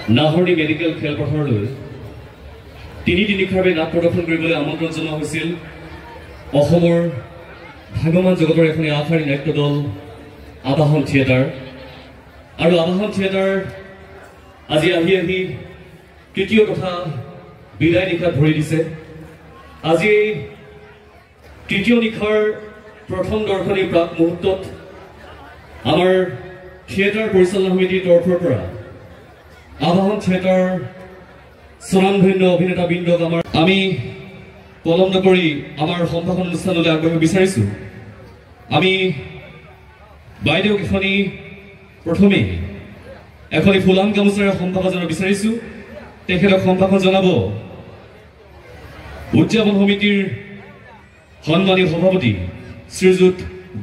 নাহৰনি medical খেলপথাৰলৈ তিনিদিনিখাৰবে নাট প্ৰদৰ্শন কৰিবলৈ আমন্ত্ৰণ জনোৱা হৈছিল অসমৰ ভাগমান জগতৰ এখন আগশাৰী নাট্য দল আবাহন থিয়েটাৰ আৰু আবাহন থিয়েটাৰ আজি আহি তৃতীয় তথা বিদায় নিশাত ভৰি দিছে। আজি তৃতীয় নিশাৰ প্ৰথম দৰ্শনী প্ৰাক মুহূৰ্তত আমাৰ থিয়েটাৰ পৰিচালনা সমিতিৰ তৰফৰ পৰা আবাহন থিয়েটাৰ স্বনামধন্য অভিনেতা বৃন্দক আমি পলম নকৰি আমাৰ সম্ভাষণ অনুষ্ঠানলৈ আগবাঢ়িব বিচাৰিছোঁ। আমি বাইদেউক প্ৰথমে এখনি ফুলাম গামোচাৰে সম্ভাষণ জনাব বিচাৰিছোঁ। তেখেতক সম্ভাষণ জনাব উদযাপন সমিতিৰ সন্মানীয় সভাপতি শ্ৰীযুত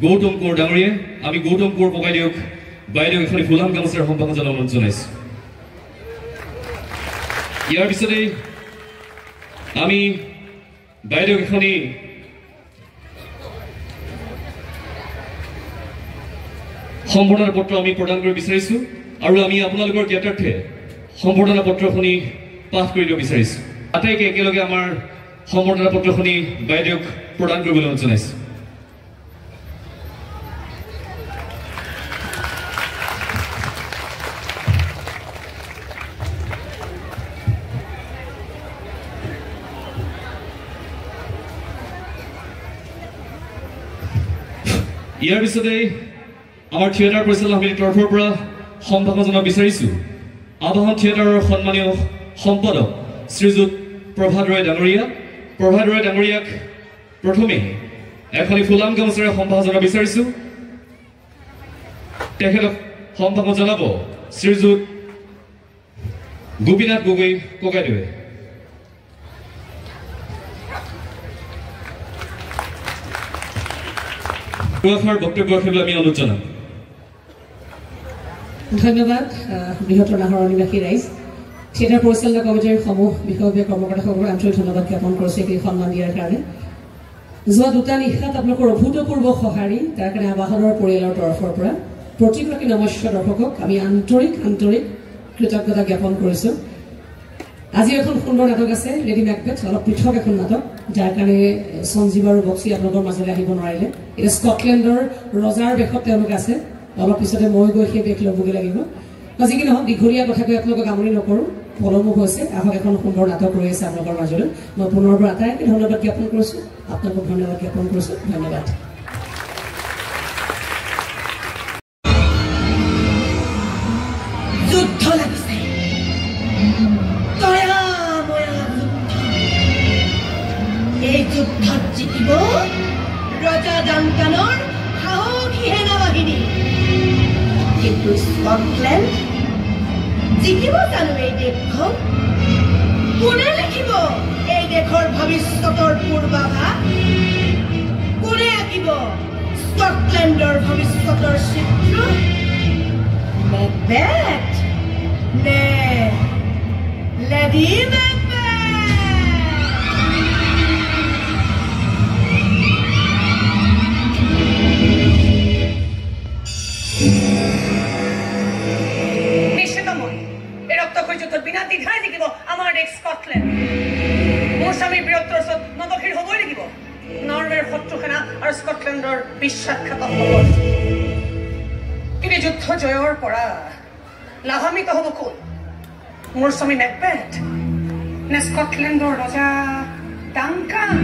গৌতম কোঁৱৰ ডাঙৰীয়ে। আমি গৌতম কোঁৱৰ ককাইদেউক বাইদেউক এখনি ফুলাম গামোচাৰে সম্ভাষণ জনাব অনুৰোধ জনাইছোঁ। ইয়াৰ পিছতে আমি বাইদেউক এখনি সম্বৰ্ধনা পত্ৰ আমি প্ৰদান কৰিব বিচাৰিছোঁ আৰু আমি আপোনালোকৰ জ্ঞাতাৰ্থে সম্বৰ্ধনা পত্ৰখনি পাঠ কৰি দিব বিচাৰিছোঁ। আটাইকে একেলগে আমাৰ সম্বৰ্ধনা পত্ৰখনি বাইদেউক প্ৰদান কৰিবলৈ অনুৰোধ জনাইছোঁ। ইয়াৰ পিছতে আমাৰ থিয়েটাৰ পৰিচালনা সমিতিৰ তৰফৰ পৰা সম্ভাষণ জনাব বিচাৰিছোঁ আবাহন থিয়েটাৰৰ সন্মানীয় সম্পাদক শ্ৰীযুত প্ৰভাত ৰয় ডাঙৰীয়া। প্ৰভাত ৰয় ডাঙৰীয়াক প্ৰথমে এখনি ফুলাম গামোচাৰে সম্ভাষণ জনাব বিচাৰিছোঁ। তেখেতক সম্ভাষণ জনাব শ্ৰীযুত গোপীনাথ গগৈ ককাইদেৱে। বক্তব্য ৰাখিবলৈ আমি অনুৰোধ জনাম। ধন্যবাদ বৃহত্তৰ নাহৰনিবাসী ৰাইজ। থিয়েটাৰ পৰিচালনা কমিটিৰ সমূহ বিষয়ববীয়া কৰ্মকৰ্তাসকলক আন্তৰিক ধন্যবাদ জ্ঞাপন কৰিছোঁ এই সন্মান দিয়াৰ কাৰণে। যোৱা দুটা নিশাত আপোনালোকৰ অভূতপূৰ্ব সঁহাৰি, তাৰ কাৰণে আবাহনৰ পৰিয়ালৰ তৰফৰ পৰা প্ৰতিগৰাকী নমস্য দৰ্শকক আমি আন্তৰিক কৃতজ্ঞতা জ্ঞাপন কৰিছোঁ। আজি এখন সুন্দৰ নাটক আছে লেডি মেকবেথ, অলপ পৃথক এখন নাটক, যাৰ কাৰণে সঞ্জীৱ আৰু বক্সি আপোনালোকৰ মাজলৈ আহিব নোৱাৰিলে। এতিয়া স্কটলেণ্ডৰ ৰজাৰ বেশত তেওঁলোক আছে। অলপ পিছতে মই গৈ সেই বেশ ল'বগৈ লাগিব। যি কি নহওক দীঘলীয়া কথাকৈ আপোনালোকক আমনি নকৰোঁ, পলমো হৈছে। আহক এখন সুন্দৰ নাটক ৰৈ আছে আপোনালোকৰ মাজলৈ। মই পুনৰবাৰ আটাইকে ধন্যবাদ জ্ঞাপন কৰিছোঁ, আপোনালোকক ধন্যবাদ জ্ঞাপন কৰিছোঁ। ধন্যবাদ। যুদ্ধ লাগিছে, এই যুদ্ধত জিকিব ৰজা ডাংকানৰ সাহসী সেনাবাহিনী, কিন্তু স্কটলেণ্ড জিকিব জানো এই দেশখন? কোনে লিখিব এই দেশৰ ভৱিষ্যতৰ পূৰ্বাভাস? কোনে আঁকিব স্কটলেণ্ডৰ ভৱিষ্যতৰ চিত্ৰ? মেকবেথ নে লেডি মেকবেথ? বিনা দ্বিধাই জিকিব আমাৰ দেশ স্কটলেণ্ড। মোৰ স্বামীৰ বীৰত্বৰ ওচৰত নৱশীৰ হ'বই লাগিব। নৰৱেৰ শত্ৰু সেনা আৰু স্কটলেণ্ডৰ বিশ্বাসঘাতক হ'ব। কিন্তু যুদ্ধ জয়ৰ পৰা লাভান্বিত হ'ব কোন? মোৰ স্বামী মেকবেথ নে স্কটলেণ্ডৰ ৰজা ডাংকান?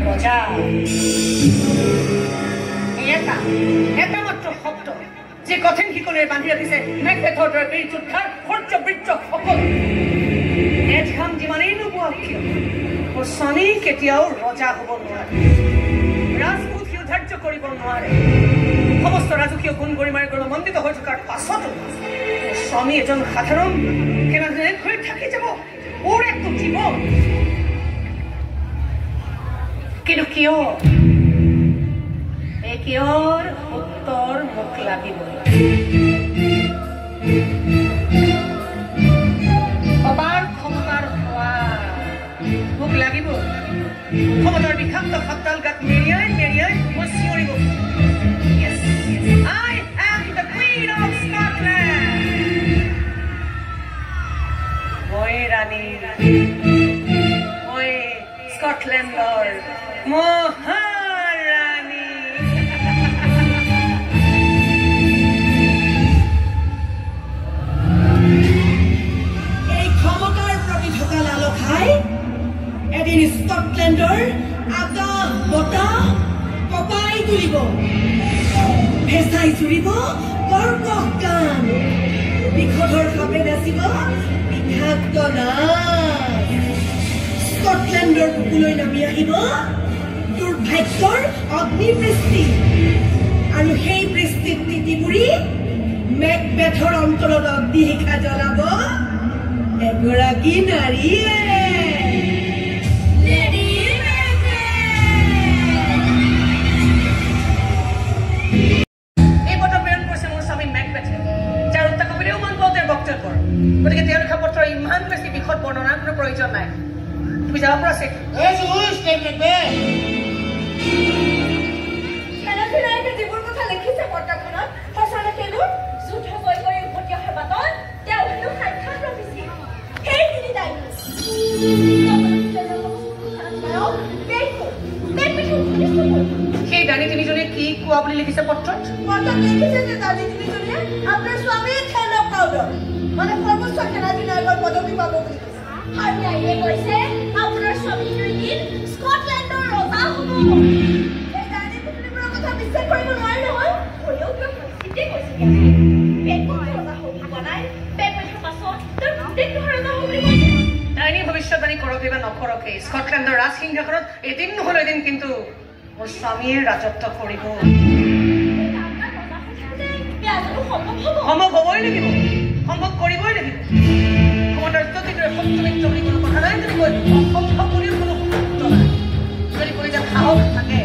ৰজা এটা মাত্ৰ শব্দ যে কঠিন শিকলিৰে বান্ধি ৰাখিছে মেকবেথৰ দৰে বীৰ যোদ্ধাৰ শৌৰ্য বীৰ্য সকলো। এধাম যিমানেই নোপোৱাক কিয় মোৰ স্বামী কেতিয়াও ৰজা হ'ব নোৱাৰে, ৰাজপুত ধাৰ্য কৰিব নোৱাৰে। সমস্ত ৰাজকীয় গুণ গৰিমাৰে গৌৰৱান্বিত হৈ থকাৰ পাছতো মোৰ স্বামী এজন সাধাৰণ কেনেদৰে হৈ থাকি যাব মোৰ একটো জীৱন। কিন্তু কিয়? এই কিয়ৰ উত্তৰ মোক লাগিবই। অপাৰ ক্ষমতাৰ মোক লাগিব। ক্ষমতাৰ বিষাক্ত শব্দাল গাত মেৰিয়াই মেৰিয়াই মই চিঞৰিব। I am the Queen of Scotland. মই স্কটলেণ্ডৰ মহাৰাণী। এই ক্ষমতাৰ প্ৰতি থকা লালসাই এদিন স্কটলেণ্ডৰ আকাশ বতাহ কঁপাই তুলিব, ভেঁচাই চুৰিব কৰ্কশ গান, বিষধৰ সাপে নাচিব বিষাক্ত নাচ। স্কটলেণ্ডৰ বুকুলৈ নামি আহিব দুৰ্ভাগ্যৰ অগ্নিবৃষ্টি, আৰু সেই বৃষ্টিত তিতি পুৰি মেকবেথৰ অন্তৰত অগ্নিশিখা জ্বলাব এগৰাকী নাৰীয়ে। গতিকে তেওঁৰ লিখা পত্ৰ ইমান বেছি বিষদ বৰ্ণনাৰ কোনো প্ৰয়োজন নাই। তুমি যাব পৰা আছে যিবোৰ কথা লিখিছে পত্ৰখনত সঁচাকেনো যুদ্ধ জয় কৰি উভতি অহা বাটত তেওঁ হেনো সাক্ষাৎ ৰাখিছিল। সেই তিনিটাই সেই দানী তিনিজনে কি কোৱা বুলি লিখিছে পত্ৰত? লিখিছে যে দানী তিনিজনীয়ে আপোনাৰ স্বামী খেল পাউডাৰ মানে সৰ্বোচ্চ খেলাধী নায়কৰ পদবী পাব বুলি কৈছে। আৰু নাৰীয়ে কৈছে আপোনাৰ স্বামী দুদিন স্কটলেণ্ডৰ ৰজা হ'ব। এই দানী পুতলিবোৰৰ কথা বিশ্বাস কৰিব নোৱাৰি নহয়। হ'লেও তেওঁ ঠিকেই কৈছে। পেটৰ ৰজা হ'ব বনাই পেটৰ পাছত তেওঁ গোটেইটো ৰজা হ'ব বুলি কৈছে। দানী ভৱিষ্যতবাণী কৰকে বা নকৰকে স্কটলেণ্ডৰ ৰাজসিংহাসনত এদিন নহ'লে এদিন কিন্তু মোৰ স্বামীয়ে ৰাজত্ব কৰিব। সম্ভৱ হ'বই লাগিব, সম্ভৱ কৰিবই লাগিব। ক্ষমতাৰ প্ৰতিটোৰে সত্যমিত্ৰ বুলি কোনো কথা নাই, যদি কৈ অসম্ভৱ বুলিও কোনো শব্দ নাই। যদি কৈ যে সাহস থাকে,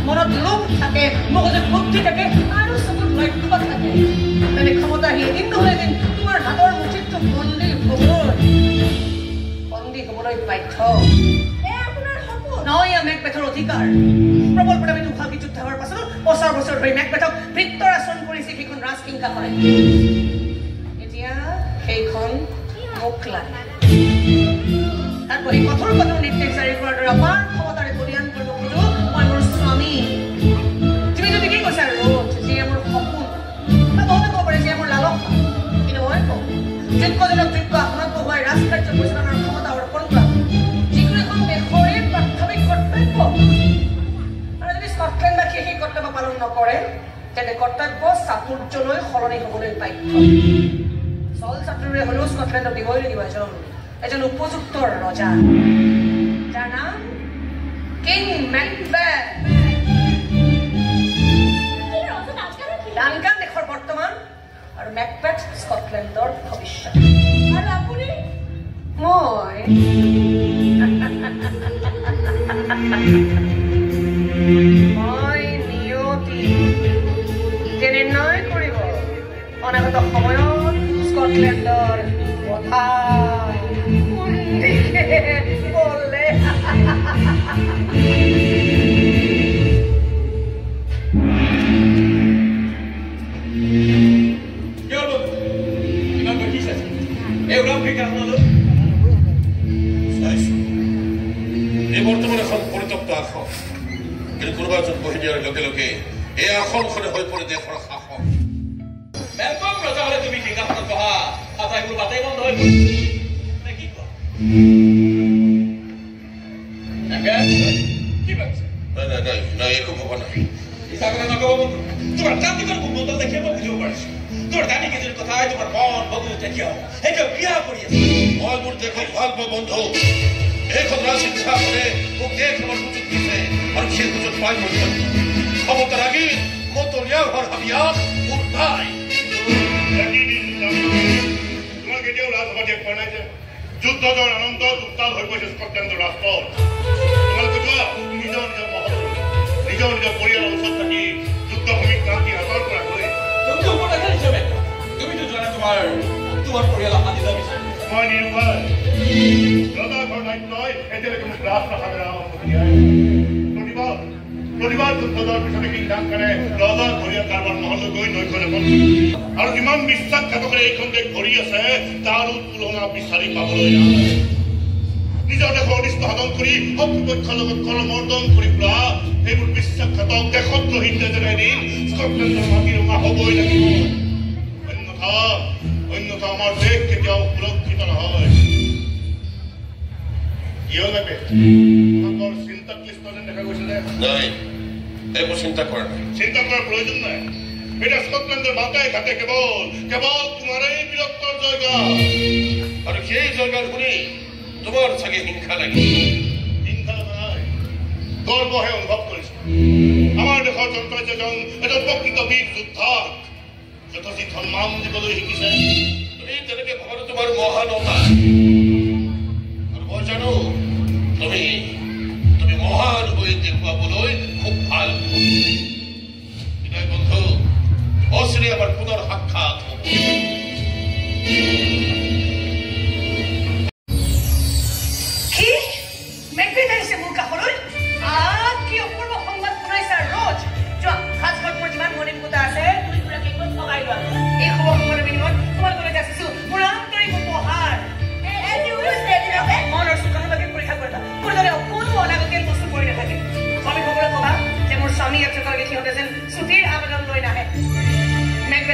মনত লোভ থাকে, মগজুত বুদ্ধি থাকে আৰু চকুত লক্ষ্য থাকে, তেনে ক্ষমতা আহি এদিন নহ'লে এদিন তোমাৰ হাতৰ মুঠিতটো বন্দী হ'বলৈ বাধ্য। নহয় মেকবেথৰ অধিকাৰ। প্ৰবল প্ৰতাপে দুঃসাহসী যুদ্ধ হোৱাৰ পাছত বছৰ বছৰ ধৰি মেকবেথক বৃত্তৰাচৰণ কৰিছে সেইখন ৰাজসিংহাসনে। এতিয়া সেইখন মোক লাগে। তাত বহি কঠোৰ কঠোৰ নিৰ্দেশ জাৰি কৰাৰ দৰে অপাৰ ক্ষমতাৰে বলিয়ান কৰিব খোজো মই মোৰ স্বামী। তুমি যদি কি কৈছা ৰোধ, যিয়ে মোৰ সপোন, বা বহুতে ক'ব পাৰে যিয়ে মোৰ লালসা, কিন্তু মই কওঁ যোগ্যজনক যোগ্য আসনত বহুৱাই ৰাজকাৰ্য পৰিচালনাৰ ক্ষমতা অৰ্পণ কৰা যিকোনো এখন দেশৰে প্ৰাথমিক কৰ্তব্য। আৰু যদি স্কটলেণ্ডবাসীয়ে সেই কৰ্তব্য পালন নকৰে তেন্তে কৰ্তব্য চাতুৰ্যলৈ সলনি হ'বলৈ বাধ্য। চল চাতুৰে হ'লেও স্কটলেণ্ডক দিবই লাগিব এজন উপযুক্ত ৰজা, যাৰ নাম কিং মেকবেথ। ডানকান দেশৰ বৰ্তমান আৰু মেকবেথ স্কটলেণ্ডৰ ভৱিষ্যত। আৰু আপুনি মই নিয়তি যে নিৰ্ণয় কৰিব অনাগত সময়ত স্কটলেণ্ডৰ কথা বলে। এই বৰ্তমান এখন পৰিত্যক্ত আসন, কিন্তু কোনোবা এজন বহি দিয়াৰ লগে লগে এই আসনখনে হৈ পৰে দেশৰ শাসন। মেলকম ৰজা হলে তুমি সিংহাসনত বহা, আটাইবোৰ বাটেই বন্ধ হৈ পৰে। কি কোৱা? কি ভাবিছে? নাই একো ভবা নাই। হিচাপে নকব বন্ধু, তোমাৰ জাতিকৰ মণ্ডল দেখিয়ে মই বুজিব পাৰিছো। তোৰ দানী কেইজনীৰ কথাই তোমাৰ মন মগজু তেতিয়াও বিয়া কৰি আছে। মই মোৰ দেশক ভাল পাওঁ বন্ধু। এইখন ৰাজসিংহাসনে মোক দেশ আমাৰ সুযোগ দিছে আৰ সেই সুযোগ পাই মই ক্ষমতাৰ আগে মতৰিয়া ঘৰ ভাবিয়া মোৰ নাই। তোমাক এতিয়াও ৰাজসভা দেশ পোৱা নাই যে যুদ্ধ জয়ৰ আনন্দত উত্তাল হৈ পৰিছে স্কটলেণ্ডৰ ৰাষ্ট্ৰ। তোমালোকে যোৱা নিজৰ নিজৰ মহল, নিজৰ নিজৰ পৰিয়ালৰ ওচৰত থাকি যুদ্ধভূমিক ক্ৰান্তি হাতৰ পৰা গৈ তুমিতো জানা তোমাৰ পৰিয়ালক আদি বিচাৰি মই নিৰুপায়। ৰজা ঘৰ দায়িত্বই এতিয়ালৈকে মোক ৰাজপ্ৰসাদৰ প্ৰতিবাদ যুদ্ধ জয়ৰ পিছতে কিং ডানকানে ৰজা ঘৰীয়া কাৰবাৰ মহললৈ গৈ নৈখন এখন আৰু ইমান বিশ্বাসঘাতকেৰে এইখন দেশ ভৰি আছে তাৰো তুলনা বিচাৰি পাবলৈ নাই। নিজৰ দেশৰ অনিষ্ট সাধন কৰি শত্ৰুপক্ষৰ লগত কৰমৰ্দন কৰি ফুৰা সেইবোৰ বিশ্বাসঘাতক দেশদ্ৰোহী যেনে এদিন স্কটলেণ্ডৰ মাটি ৰঙা হ'বই লাগিব অন্যথা আমাৰ দেশ কেতিয়াও সুৰক্ষিত নহয় কিয় লাগে তোমাকৰ চিন্তা ক্লিষ্ট যেন দেখা গৈছে যে নাই একো চিন্তা কৰা নাই চিন্তা কৰাৰ প্ৰয়োজন নাই এটা স্কটলেণ্ডৰ বাটাই ঘাটে কেৱল তোমাৰেই বীৰত্বৰ জয়গা আৰু সেই জয়গাৰ শুনি তোমাৰ চাগে হিংসা লাগে হিংসা নাই গৰ্বহে অনুভৱ কৰিছে আমাৰ দেশৰ যন্ত্ৰজন এজন প্ৰকৃত বীৰ যোদ্ধাক যথোচিত সন্মান দিবলৈ শিকিছে তুমি তেনেকে ভবাটো তোমাৰ মহানতা আৰু মই জানো তুমি মহান হৈ দেখুৱাবলৈ খুব ভাল বিনয় বন্ধু অচিৰে আমাৰ পুনৰ সাক্ষাৎ হ'ব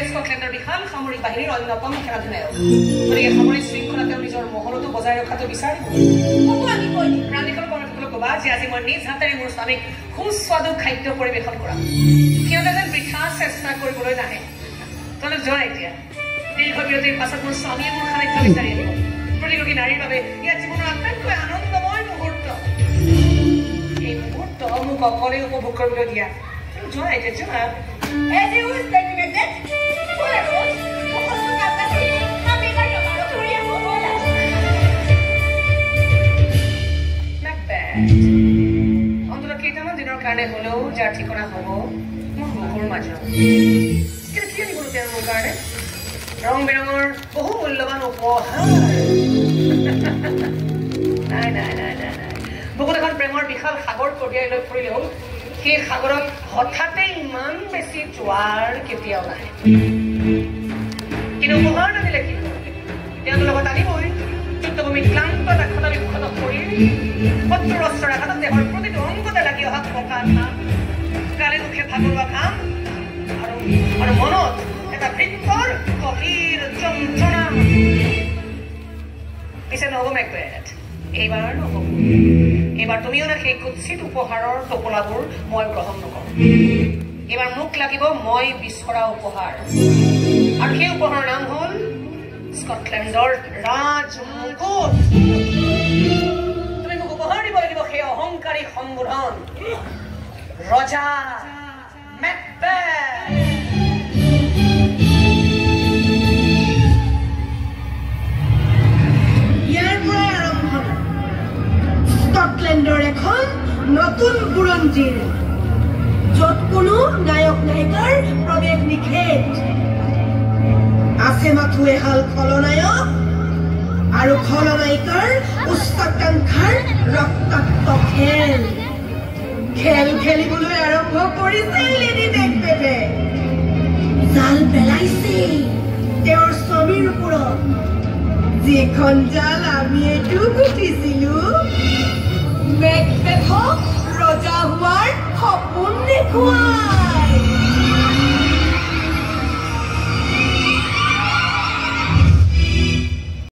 স্কটলেণ্ডৰ বিশাল সামৰিক বাহিনীৰ অন্যতম সেনাধিনায়ক গতিকে সামৰিক শৃংখলা তেওঁ নিজৰ মহলতো বজাই ৰখাটো বিচাৰিব ৰাণীখন কৰ্মসকলক ক'বা যে আজি মই নিজ হাতেৰে মোৰ স্বামীক সুস্বাদু খাদ্য পৰিৱেশন কৰা সিহঁতে যেন বৃথা চেষ্টা কৰিবলৈ নাহে তেওঁলোক যোৱা এতিয়া দীৰ্ঘ বিৰতিৰ পাছত মোৰ স্বামীয়ে মোৰ খাদ্য বিচাৰি আহিব প্ৰতিগৰাকী নাৰীৰ বাবে ইয়াত জীৱনৰ আটাইতকৈ আনন্দময় মুহূৰ্ত এই মুহূৰ্ত মোক অকলে উপভোগ কৰিবলৈ দিয়া যোৱা এতিয়া যোৱা অন্তত কেইটামান দিনৰ কাৰণে হলেও যাৰ ঠিকনা হব মোৰ বুকুৰ মাজত কিন্তু কি আনিব তেওঁ মোৰ কাৰণে ৰং বেৰঙৰ বহু মূল্যৱান উপহাৰ নাই নাই নাই নাই নাই বুকুত এখন প্ৰেমৰ বিশাল সাগৰ কঢ়িয়াই লৈ ফুৰিলেও সেই সাগৰত হঠাতে ইমান বেছি জোৱাৰ কেতিয়াও নাহে কিন্তু উপহাৰ নানিলে কি তেওঁলোকৰ লগত আনিবই যুদ্ধভূমিত ক্লান্ত দাক্ষতা বিক্ষত কৰি শত্ৰুৰ অস্ত্ৰৰ আঘাতত দেহৰ প্ৰতিটো অংগতে লাগি অহা পকা ঘাম গালে মুখে ভাগৰুৱা ঘাম আৰু মনত এটা বৃত্তৰ গভীৰ যন্ত্ৰণা পিছে নহ'ব মেকবেথ এইবাৰ নহ'ব এইবাৰ তুমিও না সেই কুৎসিত উপহাৰৰ টোপোলাবোৰ মই গ্ৰহণ নকৰোঁ এইবাৰ মোক লাগিব মই বিচৰা উপহাৰ আৰু সেই উপহাৰৰ নাম হ'ল স্কটলেণ্ডৰ ৰাজমুকুট তুমি মোক উপহাৰ দিব লাগিব সেই অহংকাৰী সম্বোধন ৰজা মেকবেথ স্কটলেণ্ডৰ এখন নতুন বুৰঞ্জীৰ য'ত কোনো নায়ক নায়িকাৰ প্ৰৱেশ নিষেধ আছে মাথো এহাল খলনায়ক আৰু খলনায়িকাৰ উচ্চাকাংক্ষাৰ ৰক্তাক্ত খেল খেলিবলৈ আৰম্ভ কৰিছে লেডি মেকবেথে জাল পেলাইছে তেওঁৰ স্বামীৰ ওপৰত যিখন জাল আমি এইটো গুঠিছিলো মেকবেথক ৰজা হোৱাৰ সপোন দেখুৱাই